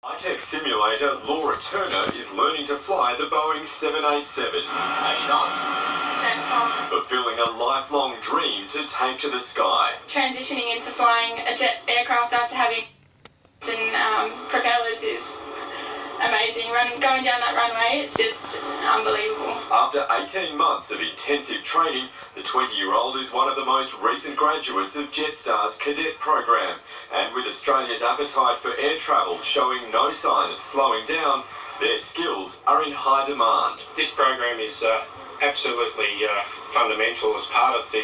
High-tech simulator Laura Turner is learning to fly the Boeing 787. 80 knots. Fulfilling a lifelong dream to take to the sky. Transitioning into flying a jet aircraft after having propellers is amazing. Going down that runway, it's just unbelievable. After 18 months of intensive training, the 20-year-old is one of the most recent graduates of Jetstar's cadet program. And with Australia's appetite for air travel showing no sign of slowing down, their skills are in high demand. This program is absolutely fundamental as part of the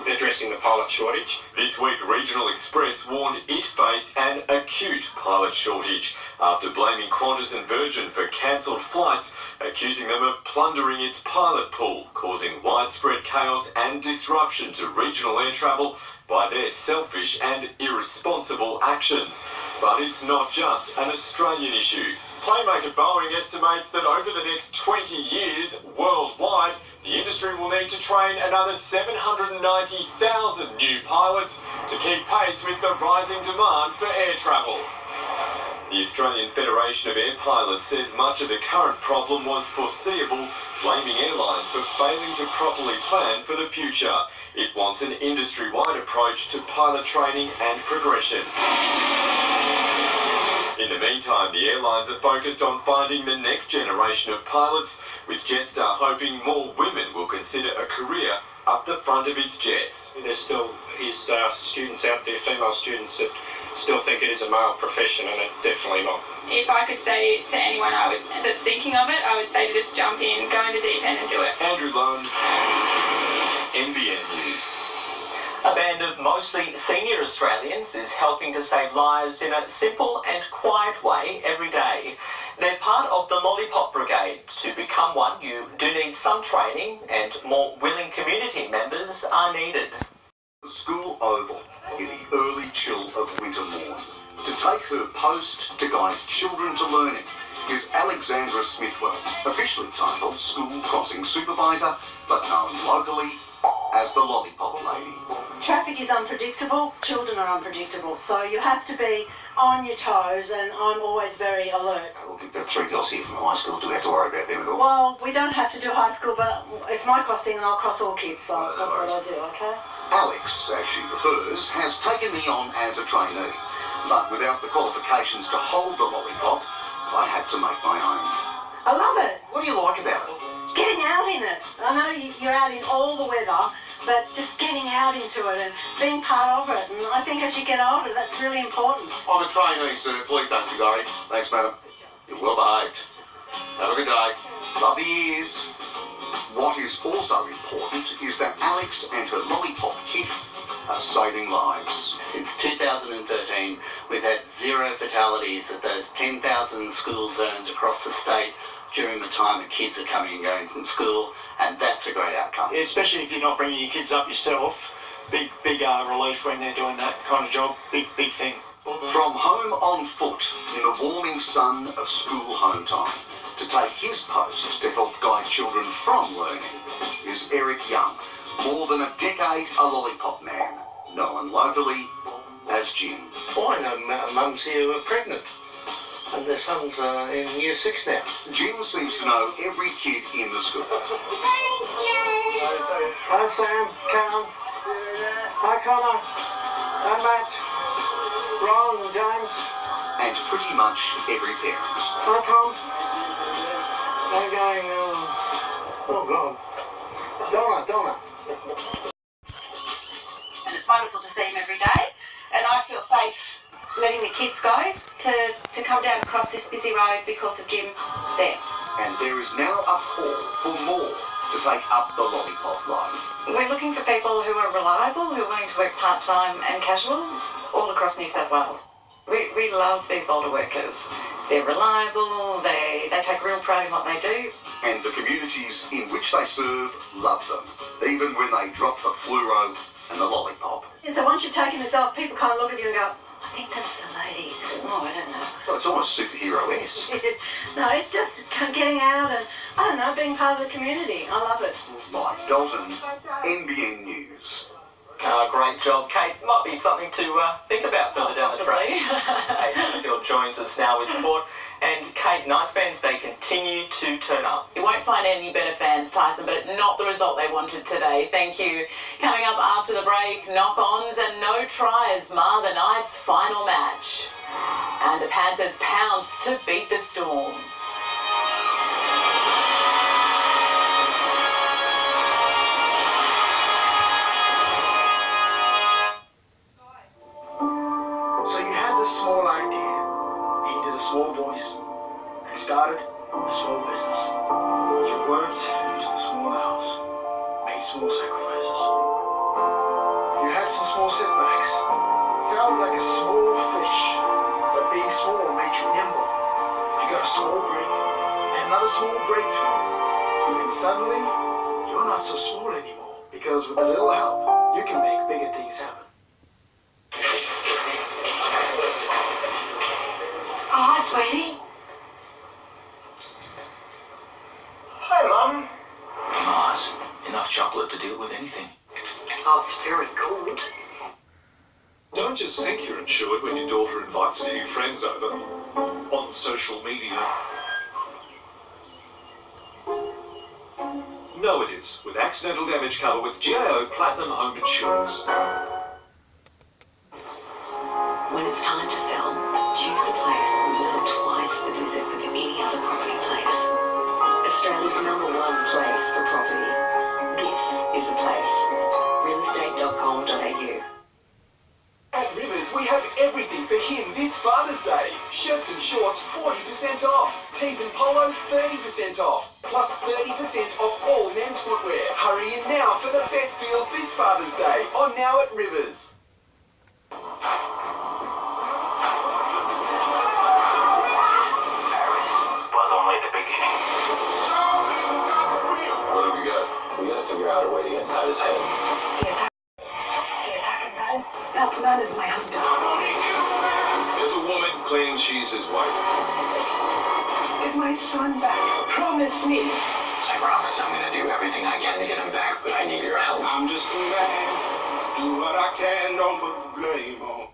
addressing the pilot shortage. This week, Regional Express warned it faced an acute pilot shortage after blaming Qantas and Virgin for cancelled flights, accusing them of plundering its pilot pool, causing widespread chaos and disruption to regional air travel by their selfish and irresponsible actions. But it's not just an Australian issue. Playmaker Boeing estimates that over the next 20 years, worldwide, the industry will need to train another 790,000 new pilots to keep pace with the rising demand for air travel. The Australian Federation of Air Pilots says much of the current problem was foreseeable, blaming airlines for failing to properly plan for the future. It wants an industry-wide approach to pilot training and progression. In the meantime, the airlines are focused on finding the next generation of pilots, with Jetstar hoping more women will consider a career up the front of its jets. There still is students out there, female students, that still think it is a male profession, and it's definitely not. If I could say to anyone that's thinking of it, I would say to just jump in, go in the deep end and do it. Andrew Lund, NBN News. A band of mostly senior Australians is helping to save lives in a simple and quiet way every day. They're part of the Lollipop Brigade. To become one, you do need some training, and more willing community members are needed. The school oval in the early chill of winter morn. To take her post to guide children to learning is Alexandra Smithwell, officially titled School Crossing Supervisor, but known locally as the Lollipop Lady. Traffic is unpredictable, children are unpredictable, so you have to be on your toes, and I'm always very alert. Well, we've got 3 girls here from high school. Do we have to worry about them at all? Well, we don't have to do high school, but it's my crossing and I'll cross all kids, so that's what I do, okay? Alex, as she prefers, has taken me on as a trainee, but without the qualifications to hold the lollipop, I had to make my own. I love it. What do you like about it? Getting out in it. I know you're out in all the weather, but just getting out into it and being part of it. And I think as you get older, that's really important. I'm a trainee, sir. Please don't be worried. Thanks, madam. You're well behaved. Have a good day. Love the ears. What is also important is that Alex and her lollipop kit are saving lives. Since 2013, we've had 0 fatalities at those 10,000 school zones across the state during the time that kids are coming and going from school, and that's a great outcome. Yeah, especially if you're not bringing your kids up yourself. Big relief when they're doing that kind of job. Big thing. From home on foot in the warming sun of school home time, to take his post to help guide children from learning is Eric Young, more than a decade a lollipop man, known locally as Jim. I know mums here who are pregnant, and their son's in year 6 now. Jim seems to know every kid in the school. Hi Sam, Cam. Hi Connor. Hi Matt. Ron and James. And pretty much every parent. Hi Tom. They're going, oh God. Donna. It's wonderful to see him every day, and I feel safe letting the kids go to come down across this busy road because of Jim there. And there is now a call for more to take up the lollipop loan. We're looking for people who are reliable, who are willing to work part-time and casual all across New South Wales. We love these older workers. They're reliable, they take real pride in what they do. And the communities in which they serve love them, even when they drop the fluoro and the lollipop. So once you've taken this off, people kind of look at you and go, I think that's the lady. Oh, I don't know. So it's almost superhero-esque. No, it's just getting out and, I don't know, being part of the community. I love it. Mike Dalton, NBN News. Great job, Kate. Might be something to think about further down the track. Kate Haberfield joins us now with sport. And Kate, Knights fans, they continue to turn up. You won't find any better fans, Tyson, but not the result they wanted today. Thank you. Coming up after the break, knock-ons and no tries mar the Knights' final match. And the Panthers pounce to beat the Storm. So you had this small idea, needed a small voice, and started a small business. You worked into the small hours, made small sacrifices. You had some small setbacks, felt like a small fish, but being small made you nimble. You got a small break, and another small breakthrough, and suddenly, you're not so small anymore, because with a little help, you can make bigger things happen. Oh, hi, sweetie. Hi, Mum. Nice. Enough chocolate to deal with anything. Oh, it's very good. Don't just think you're insured when your daughter invites a few friends over on social media. No, it is, with accidental damage cover with GIO Platinum Home Insurance. When it's time to sell, choose the place with more than twice the visits of any other property place. Australia's #1 place for property. This is the place. realestate.com.au. At Rivers, we have everything for him this Father's Day. Shirts and shorts, 40% off. Tees and polos, 30% off. Plus 30% off all men's footwear. Hurry in now for the best deals this Father's Day. On now at Rivers. Was only the beginning. What have we got? We gotta figure out a way to get inside his head. That's man is my husband. There's a woman claims she's his wife. Get my son back. Promise me. I promise I'm gonna do everything I can to get him back, but I need your help. I'm just a man. Do what I can, don't put the blame on.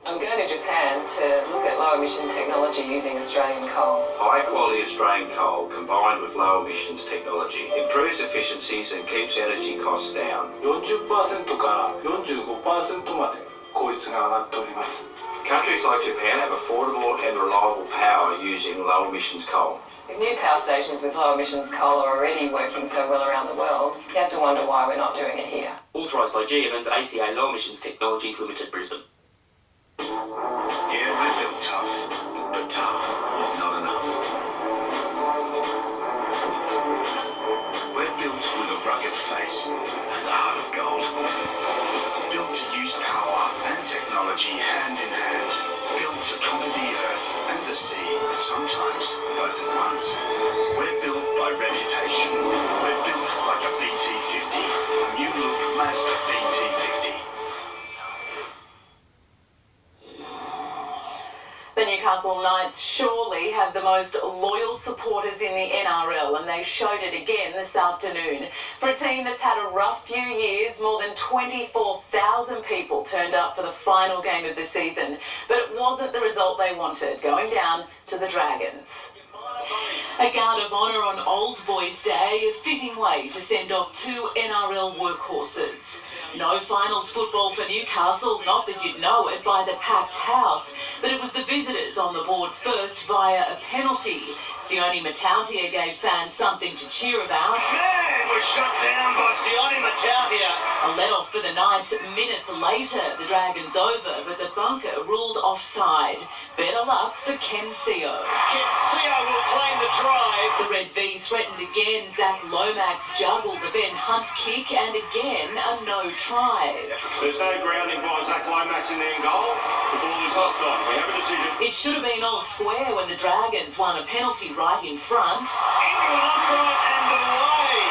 I'm going to Japan to look at low emission technology using Australian coal. High quality Australian coal combined with low emissions technology improves efficiencies and keeps energy costs down. 40% から45%まで効率が上がっております。 Countries like Japan have affordable and reliable power using low emissions coal. If new power stations with low emissions coal are already working so well around the world, you have to wonder why we're not doing it here. Authorised by G Evans ACA Low Emissions Technologies Limited, Brisbane. Yeah, we're built tough, but tough is not enough. We're built with a rugged face and a heart of gold. Built to use power and technology hand in hand. Built to conquer the earth and the sea, sometimes both at once. We're built by reputation. We're built like a BT-50, a new look Mazda BT-50. The Newcastle Knights surely have the most loyal supporters in the NRL, and they showed it again this afternoon. For a team that's had a rough few years, more than 24,000 people turned up for the final game of the season, but it wasn't the result they wanted, going down to the Dragons. A guard of honour on Old Boys Day, a fitting way to send off two NRL workhorses. No finals football for Newcastle, not that you'd know it, by the packed house, but it was the visitors on the board first via a penalty. Sione Matautia gave fans something to cheer about. Man was shut down by Sione Matautia. A let-off for the Knights minutes later. The Dragons over, but the bunker ruled offside. Better luck for Ken Seo. Ken Seo will claim the try. The Red V threatened again. Zach Lomax juggled the Ben Hunt kick, and again a no try. There's no grounding by Zach Lomax in the end goal. The ball is offside. We have a decision. It should have been all square when the Dragons won a penalty right in front. Into an upright and away.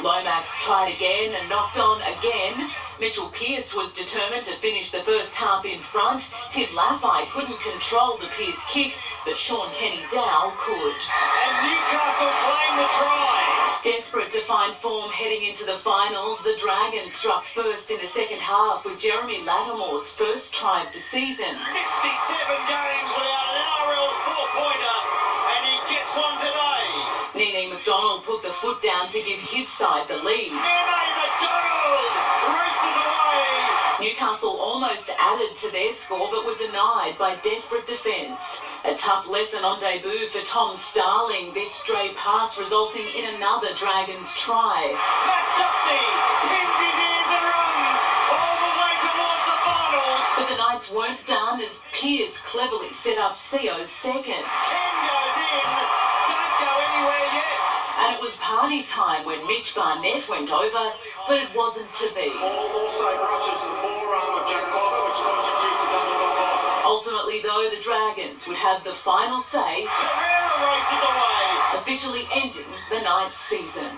Lomax tried again and knocked on again. Mitchell Pearce was determined to finish the first half in front. Tim Laffey couldn't control the Pearce kick, but Sean Kenny-Dow could. And Newcastle claim the try. Desperate to find form heading into the finals, the Dragons struck first in the second half with Jeremy Lattimore's first try of the season. 57 games without foot down to give his side the lead. Newcastle almost added to their score but were denied by desperate defence. A tough lesson on debut for Tom Starling, this stray pass resulting in another Dragons try. Pins his ears and runs all the way towards the finals. But the Knights weren't done as Pearce cleverly set up Seo's second. 10 goes in, don't go anywhere yet. And it was party time when Mitch Barnett went over, but it wasn't to be. Also brushes the forearm of Jack Cobber, which constitutes a double knock-off. Ultimately, though, the Dragons would have the final say, officially ending the Knights season.